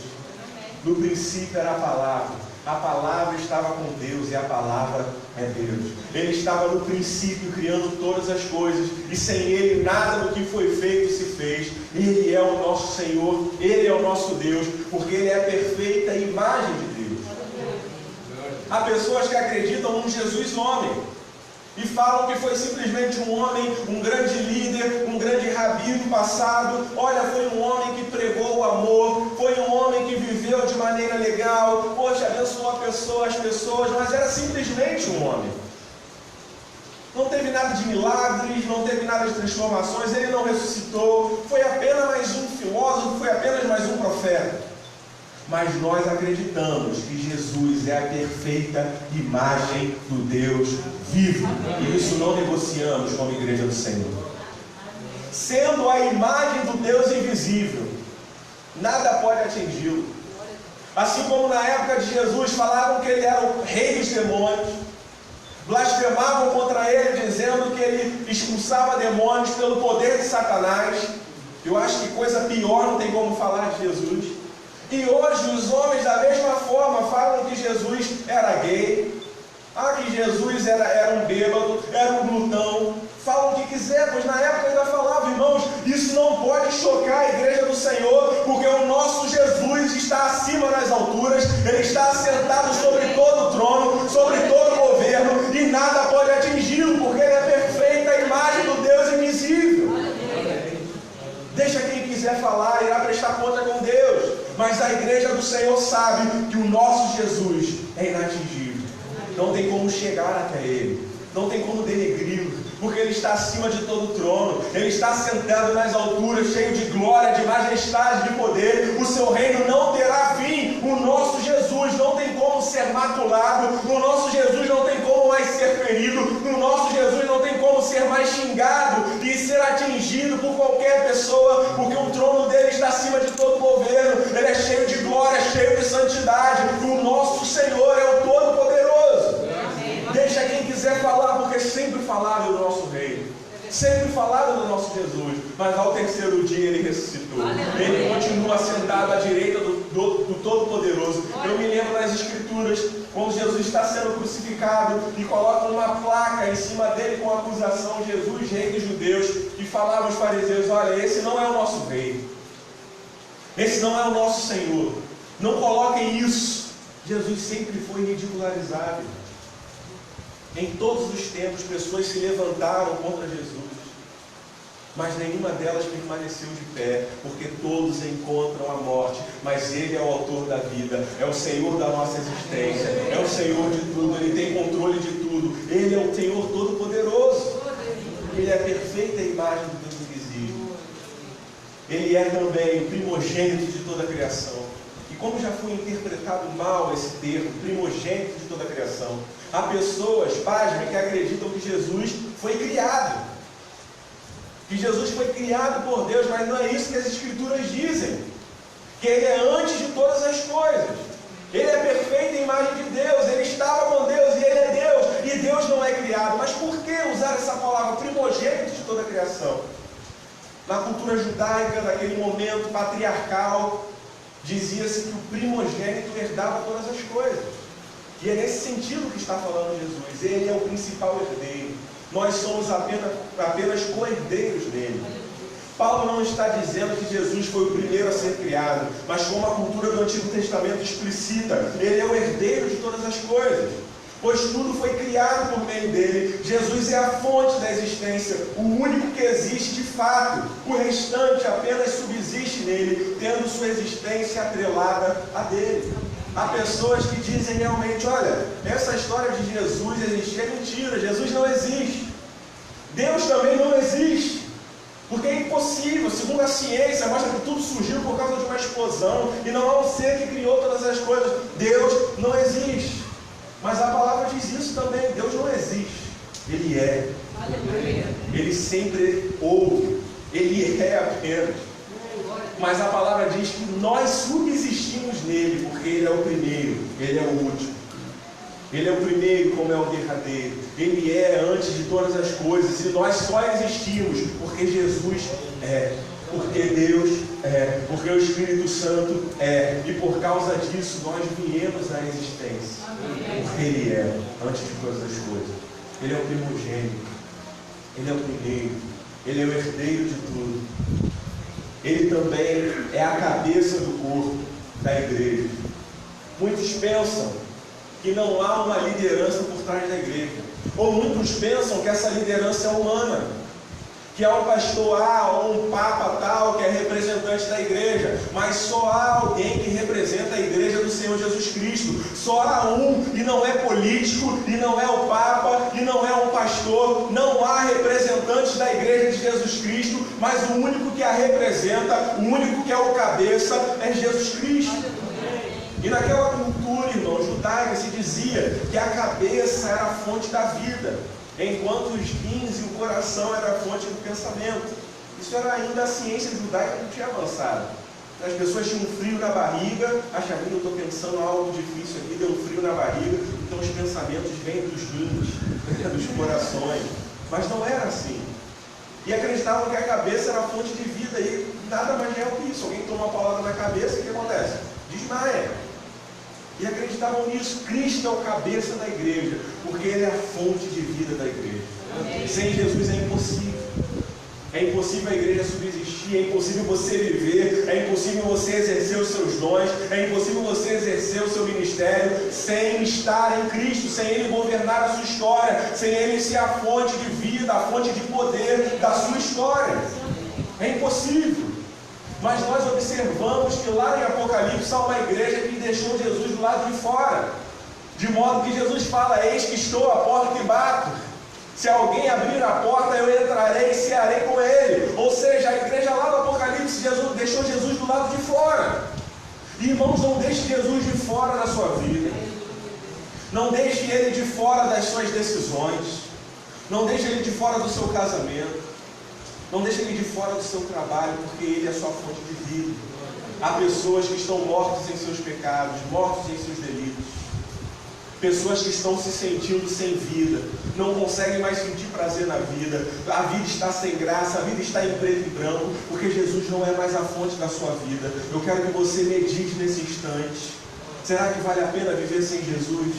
No princípio era a palavra estava com Deus e a palavra é Deus. Ele estava no princípio criando todas as coisas e sem Ele nada do que foi feito se fez. Ele é o nosso Senhor, Ele é o nosso Deus, porque Ele é a perfeita imagem de Deus. Há pessoas que acreditam num Jesus homem e falam que foi simplesmente um homem, um grande líder, um grande rabi no passado. Olha, foi um homem que pregou o amor, foi um homem que viveu de maneira legal, poxa, abençoou as pessoas, mas era simplesmente um homem. Não teve nada de milagres, não teve nada de transformações, ele não ressuscitou, foi apenas mais um filósofo, foi apenas mais um profeta. Mas nós acreditamos que Jesus é a perfeita imagem do Deus vivo. E isso não negociamos como igreja do Senhor. Sendo a imagem do Deus invisível, nada pode atingi-lo. Assim como na época de Jesus falavam que ele era o rei dos demônios, blasfemavam contra ele dizendo que ele expulsava demônios pelo poder de Satanás. Eu acho que coisa pior não tem como falar de Jesus. E hoje os homens da mesma forma falam que Jesus era gay, que Jesus era um bêbado, era um glutão. Falam o que quiser, pois na época ainda falavam, irmãos, isso não pode chocar a igreja do Senhor, porque o nosso Jesus está acima nas alturas, Ele está assentado sobre todo o trono, sobre todo o governo, e nada pode atingi-lo, porque Ele é a perfeita imagem do Deus invisível. Deixa quem quiser falar, irá prestar conta com Deus. Mas a igreja do Senhor sabe que o nosso Jesus é inatingível. Não tem como chegar até Ele. Não tem como denegri-lo. Porque Ele está acima de todo o trono. Ele está sentado nas alturas, cheio de glória, de majestade, de poder. O seu reino não terá fim. O nosso Jesus não tem como ser maculado. O nosso Jesus não tem como mais ser ferido. O nosso Jesus não tem como ser mais xingado e ser atingido por qualquer pessoa. Porque o trono dele está acima de todo o governo. Ele é cheio de glória, cheio de santidade. O nosso Senhor é o Todo-Poderoso. Deixa quem quiser falar, porque sempre falaram do nosso Rei, sempre falaram do nosso Jesus. mas ao terceiro dia ele ressuscitou. Ele continua sentado à direita do Todo-Poderoso. Eu me lembro das Escrituras, quando Jesus está sendo crucificado e colocam uma placa em cima dele com a acusação: Jesus, rei dos judeus, e falavam os fariseus: olha, esse não é o nosso rei, esse não é o nosso Senhor, não coloquem isso. Jesus sempre foi ridicularizado. Em todos os tempos, pessoas se levantaram contra Jesus, mas nenhuma delas permaneceu de pé, porque todos encontram a morte, mas Ele é o autor da vida, é o Senhor da nossa existência, é o Senhor de tudo, Ele tem controle de tudo, Ele é o Senhor Todo-Poderoso, Ele é a perfeita imagem do Deus invisível, Ele é também o primogênito de toda a criação. E como já foi interpretado mal esse termo, primogênito de toda a criação, há pessoas, pasmem, que acreditam que Jesus foi criado. Que Jesus foi criado por Deus, mas não é isso que as Escrituras dizem. Que Ele é antes de todas as coisas. Ele é a perfeita imagem de Deus, Ele estava com Deus e Ele é Deus. E Deus não é criado. Mas por que usar essa palavra primogênito de toda a criação? Na cultura judaica, naquele momento patriarcal, dizia-se que o primogênito herdava todas as coisas. E é nesse sentido que está falando Jesus. Ele é o principal herdeiro. Nós somos apenas co-herdeiros dele. Paulo não está dizendo que Jesus foi o primeiro a ser criado, mas como a cultura do Antigo Testamento explicita, ele é o herdeiro de todas as coisas, pois tudo foi criado por meio dele. Jesus é a fonte da existência, o único que existe de fato. O restante apenas subsiste nele, tendo sua existência atrelada a dele. Há pessoas que dizem realmente: olha, essa história de Jesus existir é mentira, Jesus não existe. Deus também não existe, porque é impossível. Segundo a ciência, mostra que tudo surgiu por causa de uma explosão, e não há um ser que criou todas as coisas. Deus não existe. Mas a palavra diz isso também: Deus não existe, Ele é. Ele sempre houve, Ele é apenas. Mas a palavra diz que nós subsistimos nele, porque Ele é o primeiro, Ele é o último. Ele é o primeiro como é o derradeiro. Ele é antes de todas as coisas. E nós só existimos porque Jesus é, porque Deus é, porque o Espírito Santo é. E por causa disso nós viemos à existência. Porque Ele é antes de todas as coisas. Ele é o primogênito. Ele é o primeiro. Ele é o herdeiro de tudo. Ele também é a cabeça do corpo da igreja. Muitos pensam que não há uma liderança por trás da igreja. Ou muitos pensam que essa liderança é humana. Que há um pastor A ou um papa tal que é representante da igreja. Mas só há alguém que representa a igreja do Senhor Jesus Cristo. Só há um, e não é político, e não é o papa, e não é um pastor. Não há representantes da igreja de Jesus Cristo, mas o único que a representa, o único que é o cabeça, é Jesus Cristo. E naquela cultura, irmão, judaica, se dizia que a cabeça era a fonte da vida, enquanto os rins e o coração era a fonte do pensamento. Isso era ainda a ciência judaica que não tinha avançado. As pessoas tinham um frio na barriga, achavam: eu estou pensando algo difícil aqui, deu um frio na barriga, então os pensamentos vêm dos rins, dos corações. Mas não era assim. E acreditavam que a cabeça era a fonte de vida, e nada mais real que isso. Alguém toma uma paulada na cabeça, o que acontece? Desmaia. E acreditavam nisso. Cristo é o cabeça da igreja, porque Ele é a fonte de vida da igreja. Sem Jesus é impossível. É impossível a igreja subsistir, é impossível você viver, é impossível você exercer os seus dons, é impossível você exercer o seu ministério sem estar em Cristo, sem Ele governar a sua história, sem Ele ser a fonte de vida, a fonte de poder da sua história. É impossível. Mas nós observamos que lá em Apocalipse há uma igreja que deixou Jesus do lado de fora, de modo que Jesus fala: eis que estou à porta e bato. Se alguém abrir a porta, eu entrarei e cearei com ele. Ou seja, a igreja lá do Apocalipse deixou Jesus do lado de fora. Irmãos, não deixe Jesus de fora da sua vida. Não deixe Ele de fora das suas decisões. Não deixe Ele de fora do seu casamento. Não deixe Ele de fora do seu trabalho, porque Ele é a sua fonte de vida. Há pessoas que estão mortas em seus pecados, mortos em seus delitos. Pessoas que estão se sentindo sem vida, não conseguem mais sentir prazer na vida, a vida está sem graça, a vida está em preto e branco, porque Jesus não é mais a fonte da sua vida. Eu quero que você medite nesse instante. Será que vale a pena viver sem Jesus?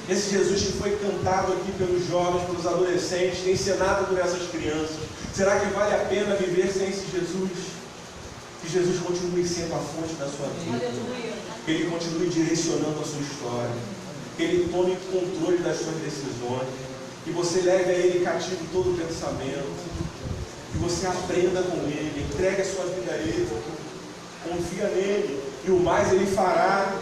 Esse Jesus que foi cantado aqui pelos jovens, pelos adolescentes, ensinado por essas crianças. Será que vale a pena viver sem esse Jesus? Que Jesus continue sendo a fonte da sua vida. Que Ele continue direcionando a sua história. Que Ele tome controle das suas decisões. Que você leve a Ele cativo todo o pensamento. Que você aprenda com Ele. Entregue a sua vida a Ele. Confia nele. E o mais Ele fará.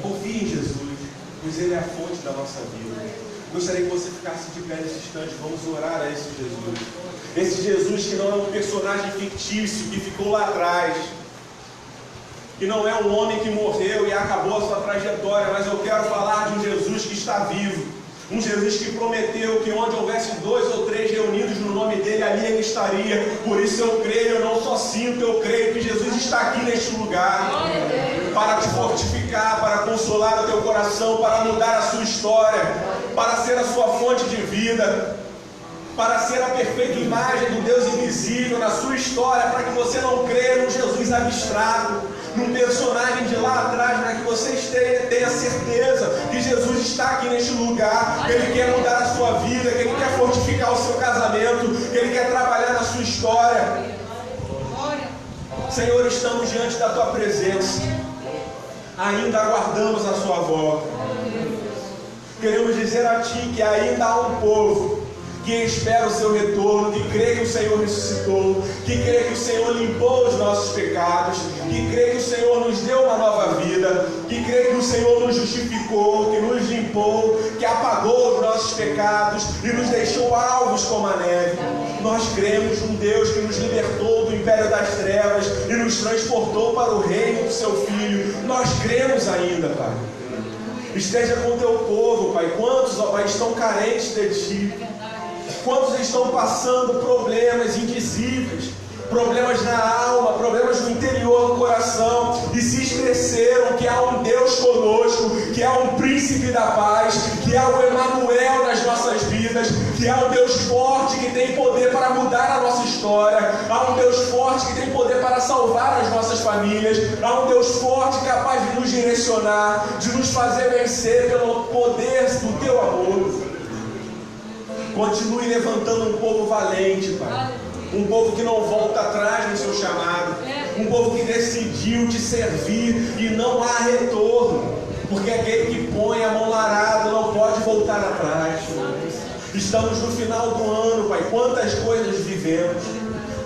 Confie em Jesus, pois Ele é a fonte da nossa vida. Gostaria que você ficasse de pé nesse instante. Vamos orar a esse Jesus. Esse Jesus que não é um personagem fictício que ficou lá atrás, que não é um homem que morreu e acabou a sua trajetória, mas eu quero falar de um Jesus que está vivo. Um Jesus que prometeu que onde houvesse 2 ou 3 reunidos no nome dele, ali ele estaria. Por isso eu creio, eu não só sinto, eu creio que Jesus está aqui neste lugar para te fortificar, para consolar o teu coração, para mudar a sua história, para ser a sua fonte de vida, para ser a perfeita imagem do Deus invisível na sua história, para que você não creia num Jesus abstrato, num personagem de lá atrás, para que você tenha certeza que Jesus está aqui neste lugar, que Ele quer mudar a sua vida, que Ele quer fortificar o seu casamento, que Ele quer trabalhar na sua história. Senhor, estamos diante da Tua presença, ainda aguardamos a Sua volta. Queremos dizer a Ti que ainda há um povo que espera o seu retorno, que crê que o Senhor ressuscitou, que crê que o Senhor limpou os nossos pecados, que crê que o Senhor nos deu uma nova vida, que crê que o Senhor nos justificou, que nos limpou, que apagou os nossos pecados e nos deixou alvos como a neve. Nós cremos num Deus que nos libertou do império das trevas e nos transportou para o reino do seu Filho. Nós cremos ainda, Pai. Esteja com o teu povo, Pai. Quantos, ó Pai, estão carentes de Ti? Quantos estão passando problemas indizíveis, problemas na alma, problemas no interior do coração, e se esqueceram que há um Deus conosco, que há um príncipe da paz, que há o Emanuel nas nossas vidas, que há um Deus forte que tem poder para mudar a nossa história, há um Deus forte que tem poder para salvar as nossas famílias, há um Deus forte capaz de nos direcionar, de nos fazer vencer pelo poder do teu amor. Continue levantando um povo valente, Pai. Um povo que não volta atrás no seu chamado. Um povo que decidiu te servir e não há retorno. Porque aquele que põe a mão no arado não pode voltar atrás. Estamos no final do ano, Pai. Quantas coisas vivemos.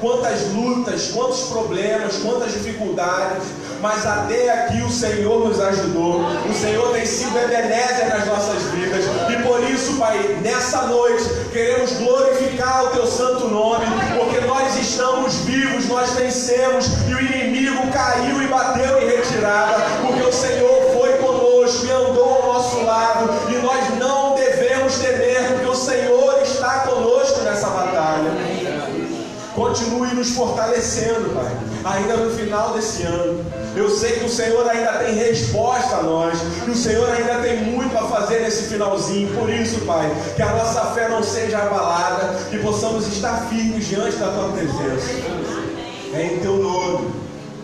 Quantas lutas, quantos problemas, quantas dificuldades. Mas até aqui o Senhor nos ajudou. O Senhor tem sido Ebenezer nas nossas vidas. E por isso, Pai, nessa noite queremos glorificar o Teu santo nome, porque nós estamos vivos, nós vencemos, e o inimigo caiu e bateu em retirada, porque o Senhor foi conosco e andou ao nosso lado, e nós não devemos temer, porque o Senhor está conosco nessa batalha. Continue nos fortalecendo, Pai, ainda no final desse ano. Eu sei que o Senhor ainda tem resposta a nós, que o Senhor ainda tem muito a fazer nesse finalzinho. Por isso, Pai, que a nossa fé não seja abalada, que possamos estar firmes diante da Tua presença. É em Teu nome,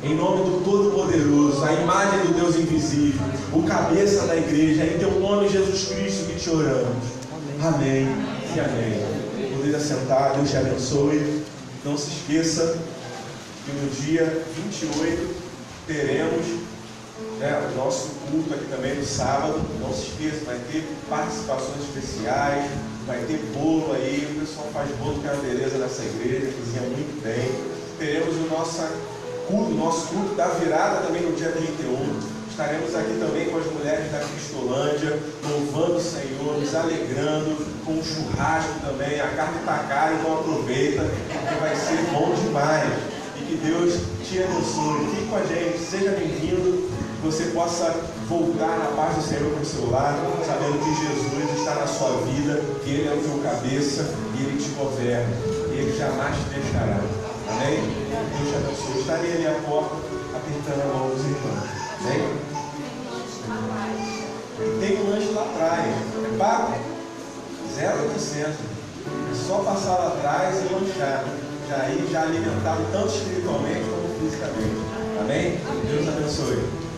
em nome do Todo-Poderoso, a imagem do Deus invisível, o cabeça da igreja, é em Teu nome, Jesus Cristo, que te oramos. Amém e amém. Poder assentar, Deus te abençoe. Não se esqueça que no dia 28 teremos o nosso culto aqui também no sábado. Não se esqueça, vai ter participações especiais, vai ter bolo aí. O pessoal faz bolo que é a beleza dessa igreja, cozinha muito bem. Teremos o nosso culto da virada também no dia 31. Estaremos aqui também com as mulheres da Cristolândia, louvando o Senhor, nos alegrando, com um churrasco também. A carne está cara, então aproveita, porque vai ser bom demais. E que Deus te abençoe. Fique com a gente, seja bem-vindo, que você possa voltar na paz do Senhor para o seu lado, sabendo que Jesus está na sua vida, que Ele é o teu cabeça e Ele te governa, e Ele jamais te deixará. Amém? Deus te abençoe. Estarei ali à porta, apertando a mão dos irmãos. Amém? Tem um lanche lanche lá atrás. É pago? 0,800. É só passar lá atrás e lanchar. Já alimentado tanto espiritualmente como fisicamente. Amém? Deus abençoe.